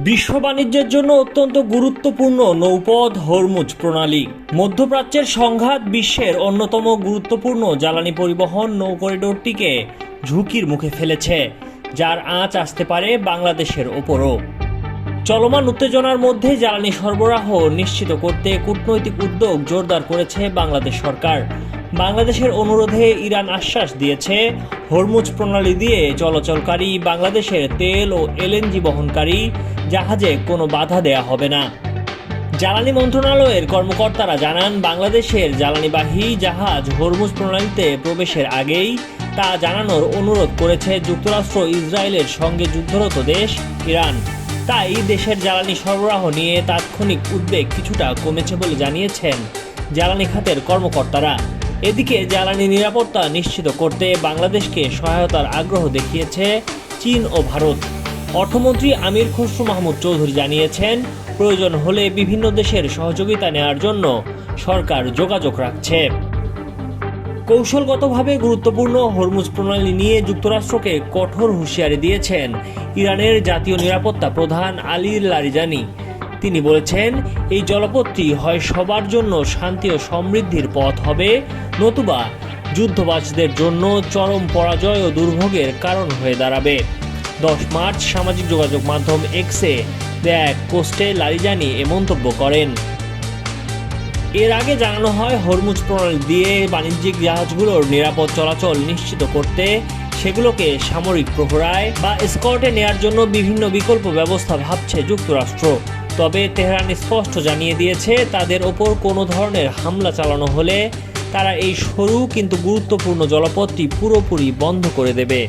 বিশ্ব বাণিজ্যের জন্য অত্যন্ত গুরুত্বপূর্ণ নৌপথ হরমুজ প্রণালী। মধ্যপ্রাচ্যের সংঘাত বিশ্বের অন্যতম গুরুত্বপূর্ণ জ্বালানি পরিবহন নৌ করিডোরটিকে ঝুঁকির মুখে ফেলেছে, যার আঁচ আসতে পারে বাংলাদেশের ওপরও। চলমান উত্তেজনার মধ্যে জ্বালানি সরবরাহ নিশ্চিত করতে কূটনৈতিক উদ্যোগ জোরদার করেছে বাংলাদেশ সরকার। বাংলাদেশের অনুরোধে ইরান আশ্বাস দিয়েছে, হরমুজ প্রণালী দিয়ে চলাচলকারী বাংলাদেশের তেল ও এলএনজি বহনকারী জাহাজে কোনো বাধা দেয়া হবে না। জ্বালানি মন্ত্রণালয়ের কর্মকর্তারা জানান, বাংলাদেশের জ্বালানিবাহী জাহাজ হরমুজ প্রণালীতে প্রবেশের আগেই তা জানানোর অনুরোধ করেছে যুক্তরাষ্ট্র, ইসরায়েলের সঙ্গে যুদ্ধরত দেশ ইরান। তাই দেশের জ্বালানি সরবরাহ নিয়ে তাৎক্ষণিক উদ্বেগ কিছুটা কমেছে বলে জানিয়েছেন জ্বালানি খাতের কর্মকর্তারা। এদিকে জ্বালানি নিরাপত্তা নিশ্চিত করতে বাংলাদেশকে সহায়তার আগ্রহ দেখিয়েছে চীন ও ভারত। অর্থমন্ত্রী আমির খসরু মাহমুদ চৌধুরী জানিয়েছেন, প্রয়োজন হলে বিভিন্ন দেশের সহযোগিতা নেওয়ার জন্য সরকার যোগাযোগ রাখছে। কৌশলগতভাবে গুরুত্বপূর্ণ হরমুজ প্রণালী নিয়ে যুক্তরাষ্ট্রকে কঠোর হুঁশিয়ারি দিয়েছেন ইরানের জাতীয় নিরাপত্তা প্রধান আলী লারিজানি। তিনি বলেছেন, এই জলপথটি হয় সবার জন্য শান্তি ও সমৃদ্ধির পথ হবে, নতুবা যুদ্ধবাজদের জন্য চরম পরাজয় ও দুর্ভোগের কারণ হয়ে দাঁড়াবে। 10 মার্চ সামাজিক যোগাযোগ মাধ্যম এক্সে দেয়া এক পোস্টে লারিজানি এ মন্তব্য করেন। এর আগে জানানো হয়, হরমুজ প্রণালী দিয়ে বাণিজ্যিক জাহাজগুলোর নিরাপদ চলাচল নিশ্চিত করতে সেগুলোকে সামরিক প্রহরায় বা এসকর্টে নেয়ার জন্য বিভিন্ন বিকল্প ব্যবস্থা ভাবছে যুক্তরাষ্ট্র। তবে তেহরান স্পষ্ট জানিয়ে দিয়েছে, তাদের ওপর কোনো ধরনের হামলা চালানো হলে তারা এই সরু কিন্তু গুরুত্বপূর্ণ জলপথটি পুরোপুরি বন্ধ করে দেবে।